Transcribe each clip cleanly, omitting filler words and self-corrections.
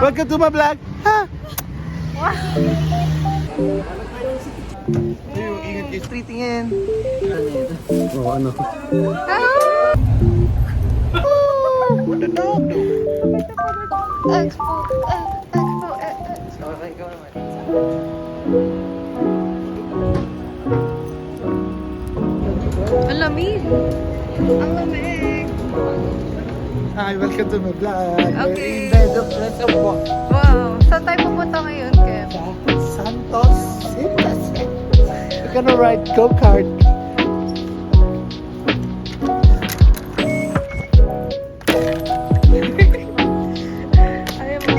Welcome to my vlog. Ha? Ayun, ingat kayo. Streetingin. Oo, ano? The dog do. Okay, ikaw naman. Ang lamig. Ang lamig. Hi, welcome to my vlog. Okay. We're in Bedok Reservoir. Wow. Saan tayo pupunta ngayon, Kev? Santos. We're gonna ride go-kart. Ayaw mo.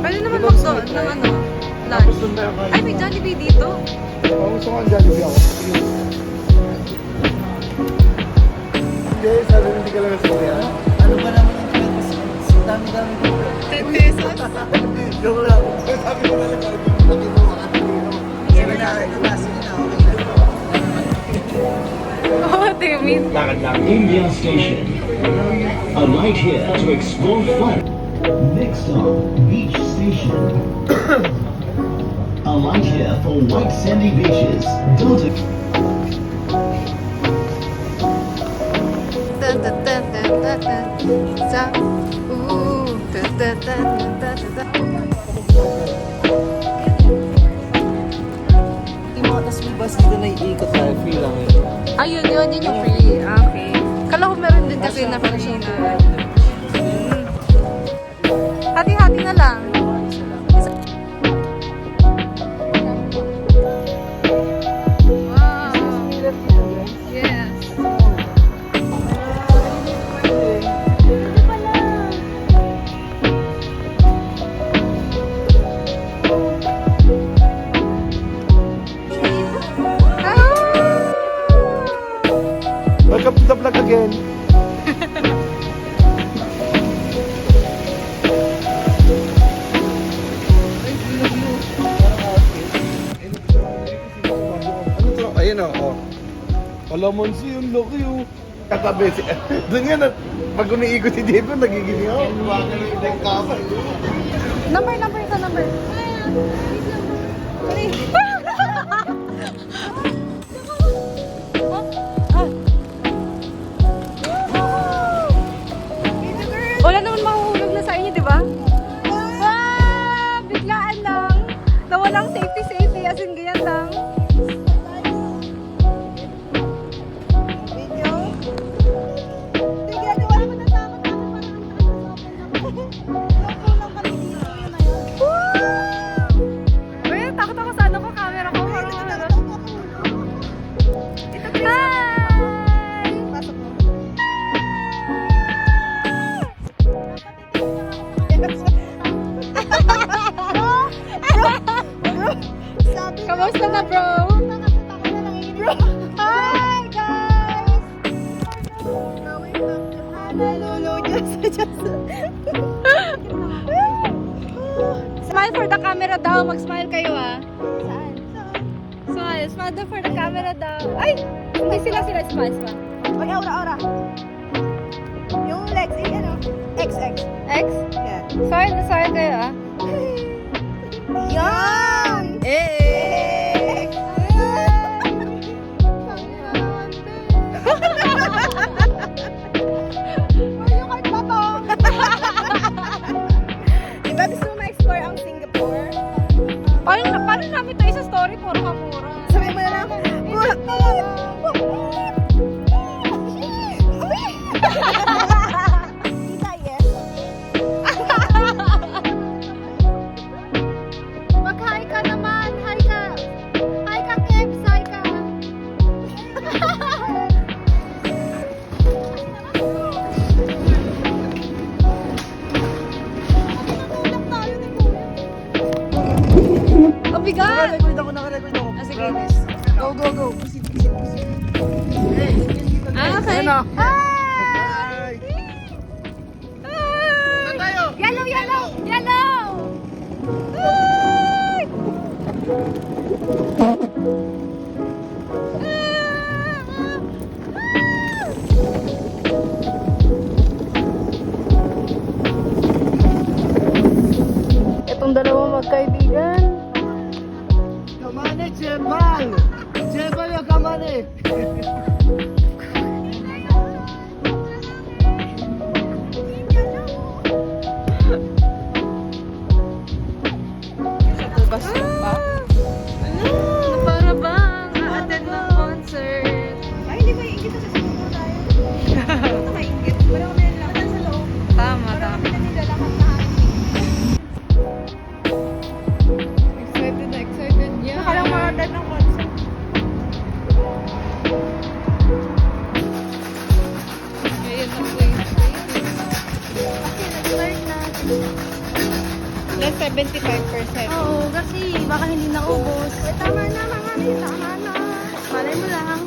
Pwede naman mag-doon ng ano? Lunch. Ay, may Jollibee dito. Gusto ko ang Jollibee ako. Hindi, sabi hindi ka lang sa kaya. Ano ba naman yung pwede? Dami-dami ko. 10 pesos. Joke lang. Sabi ko na lang, laki mo ang ating sabi na, ito na, sige na, okay na. Oh, what do you mean? India Station. A night here to explore fun. Next stop, Beach Station. A light here for white sandy beaches. Delta. Dun, dun, dun, dun, dun, dun. Sa, dun, dun, dun, dun, dun, dun. Yung mga tas may bus dito na iikot tayo, free lang yun. Ayun, yun yung free. Okay. Kala ko meron din kasi na free na. Hati-hati na lang. Wow. Yes. Welcome to the vlog again. Ano to? Ayun o. Oh. Palamansi yung laki yung katabi. Doon yan. Pag umiikot si Diego, nagiging ako. Wala na yung kapal. Number ka, number. Wala naman mahuhulog na sa inyo, di ba? Ah, biglaan lang. Na walang safety, as in ganyan lang. Uy, takot ako sa ano ko, camera ko. Hi! Kamusta na, bro? Hi, guys! Smile for the camera daw. Mag-smile kayo, ah. Smile daw for the camera daw. Ay! Ay, sila. Smile. Oy, aura. Yung legs, ano? XX. X? Yeah. Smile kayo, ah. Yan! Eh! Yung card ba to? Diba gusto mo ma-explore ang Singapore? Paano namin ito isa story? Puro kamura. Sabi mo na lang, Tita, yes? Mag-hi ka naman. Hi ka. Hi ka, Kebs. Hi ka. Ang bigat. Naka-record ako. Ah, sige. Promise. Go. Pusit. Ah, okay. Ayun na. Hi! Saan tayo? Yellow! Hi! 제발! 제발요, 가만히! Bus ba? Para bang a-attend ng concert? Ay, hindi ba iingit sa siguro tayo? Ito maingit. Wala kami nalaman sa loob. Tama, Wala tama. kami na nilalakad na hangin. Excited na excited yan. Nakalang ma-attend ng concert. Ayun na po yung stage. Kasi nag-start na. Plus 75%. Oo, kasi baka hindi naubos. Ay, tama na mga ni, tama na. Malay mo lang.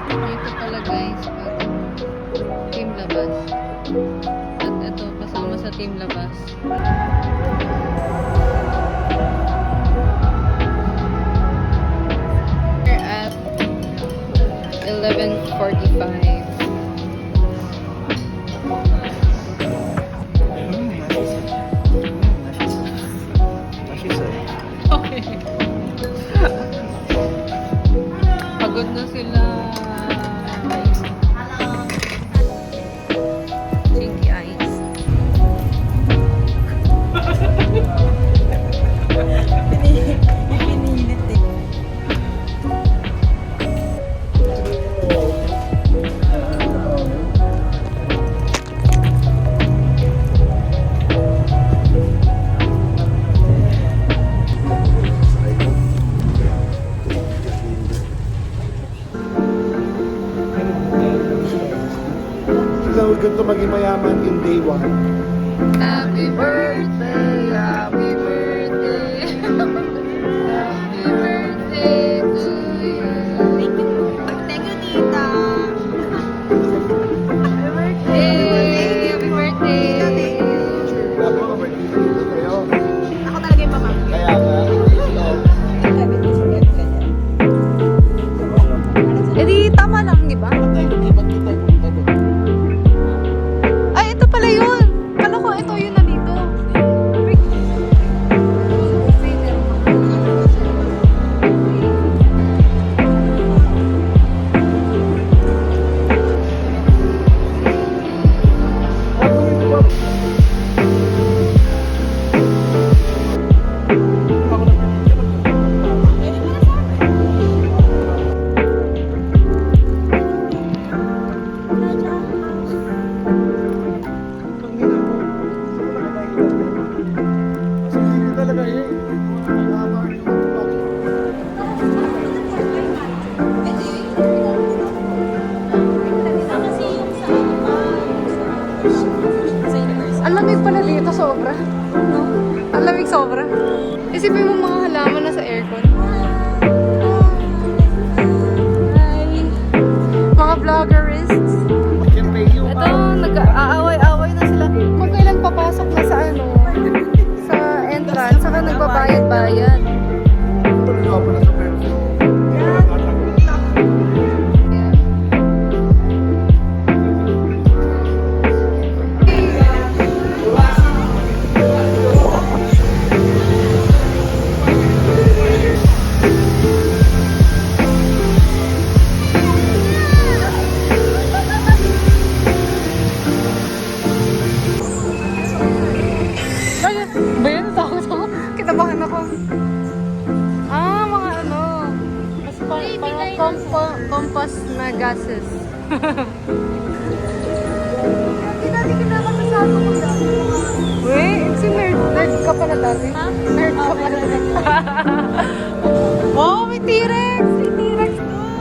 Dito pala guys, pag team labas. At ito, kasama sa team labas. We're at 11:45. Okay. Pagod na sila. Chinky eyes. Pinilit eh. Ikaw ganito maging mayaman in day one. Happy birthday, happy birthday. Happy birthday to you. Thank you, tita. Hey, happy birthday. Ako ka ba dito kayo? Ako talaga yung pamangkin. Kaya nga, Sabi ni Sir Ed ganyan. Eh di, tama lang, di ba? hindi ba't kita punta doon? Ay, ito pala yun. Kala ko ito yun na dito. Ang lamig pala dito, sobra. No? Ang lamig sobra. Isipin mo mga halaman na sa aircon. Hi! Mga vloggerists. Ito, nag-aaway-away na sila. Kung kailan papasok na sa ano, sa entrance, saka nagbabayad-bayad. Bayan, takot ako. Kinabahan ako. Ah, mga ano. Mas parang compost na gases. Hindi natin kinakasasama ko lang. Wait, si nerd ka pala dati? Ha? Nerd ka pala dati. Oh, may T-Rex! May T-Rex doon!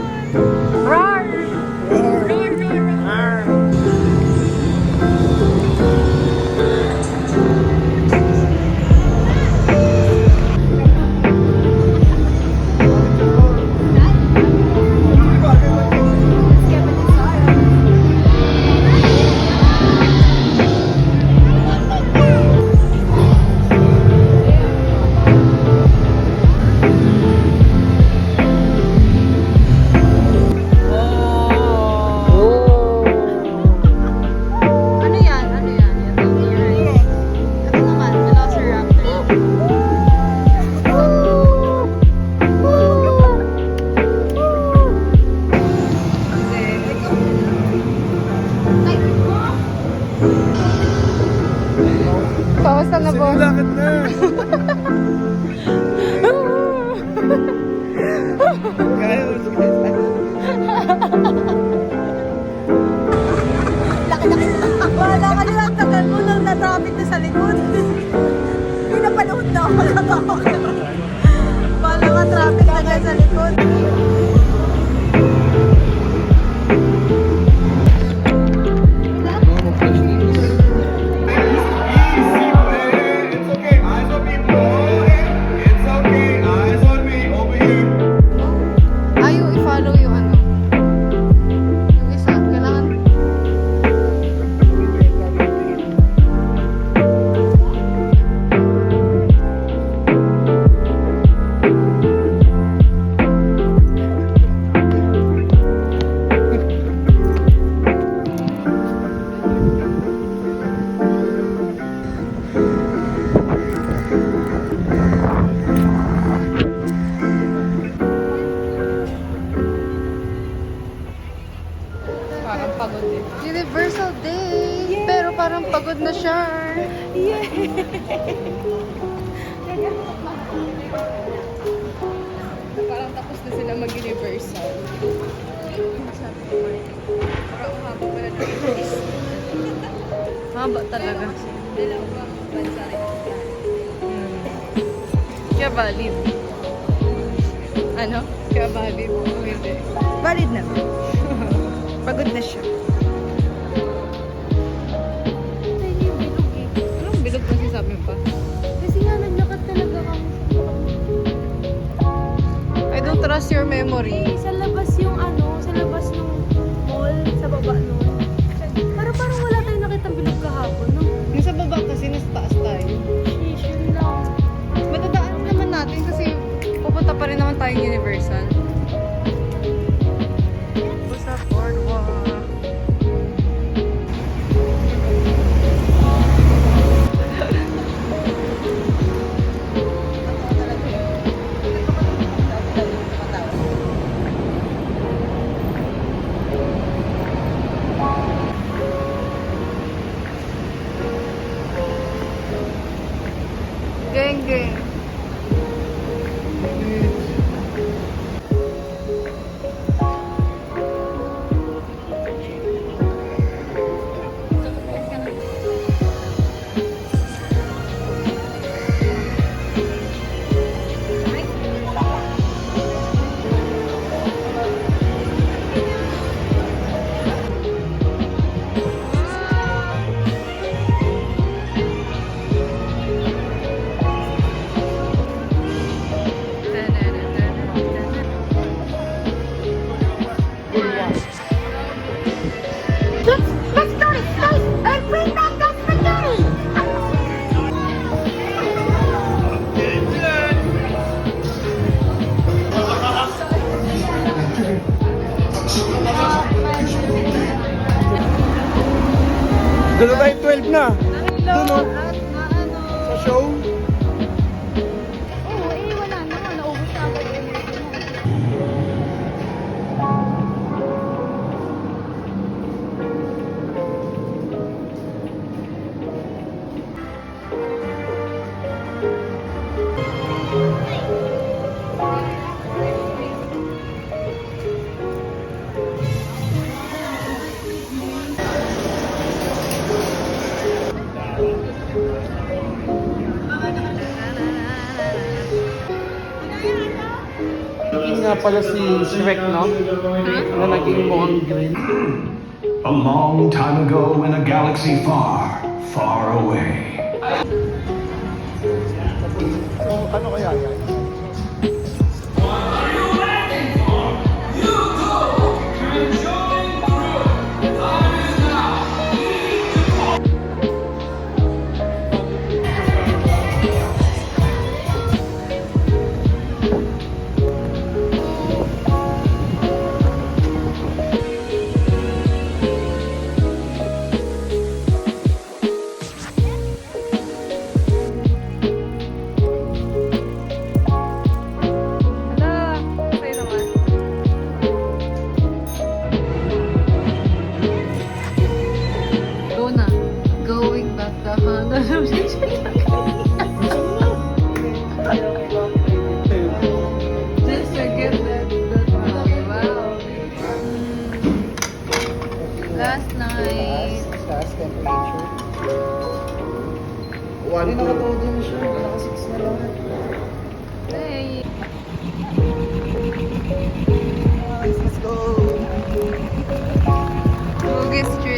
Roar! na, boss. Lakad na. Kaya mo, sige. Wala ka nila, ang tagal mo nang na-traffic na sa likod. Pinapanood na ako. Wala ka traffic na dyan sa likod. It's okay, eyes on me, boy. It's okay, eyes on me, over here. Ayaw i-follow yung ano. Yung isa. Kailangan. Parang pagod din. Universal Day! Pero parang pagod na siya. Parang tapos na sila mag-universal. Parang haba pala na. Haba talaga. Dalawang bansa rin. Kaya valid. Ano? Kaya valid. Hindi. Valid na. Pagod na siya. Hindi yung bilog eh. Anong bilog kasi sabi pa? Kasi nga naglakad talaga kami. I don't trust your memory. Sa labas yung ano, sa labas ng mall, sa baba nun. Parang wala tayong nakitang bilog kahapon, no? Yung sa baba kasi nasa taas tayo. Sheesh, yun lang. Matadaan naman natin kasi pupunta pa rin naman tayong Universal. Sa boardwalk. Geng, geng. Doon na tayo 12 na. Doon o. At na ano. Sa show. Oo, eh, wala na. Naubos na agad yung energy mo. Yung nga pala si Shrek, no? Na naging mukhang green. A long time ago in a galaxy far, far away. So, ano kaya yan? na siya. Naka 6 na lang. Hey. Let's go! Bugis Street.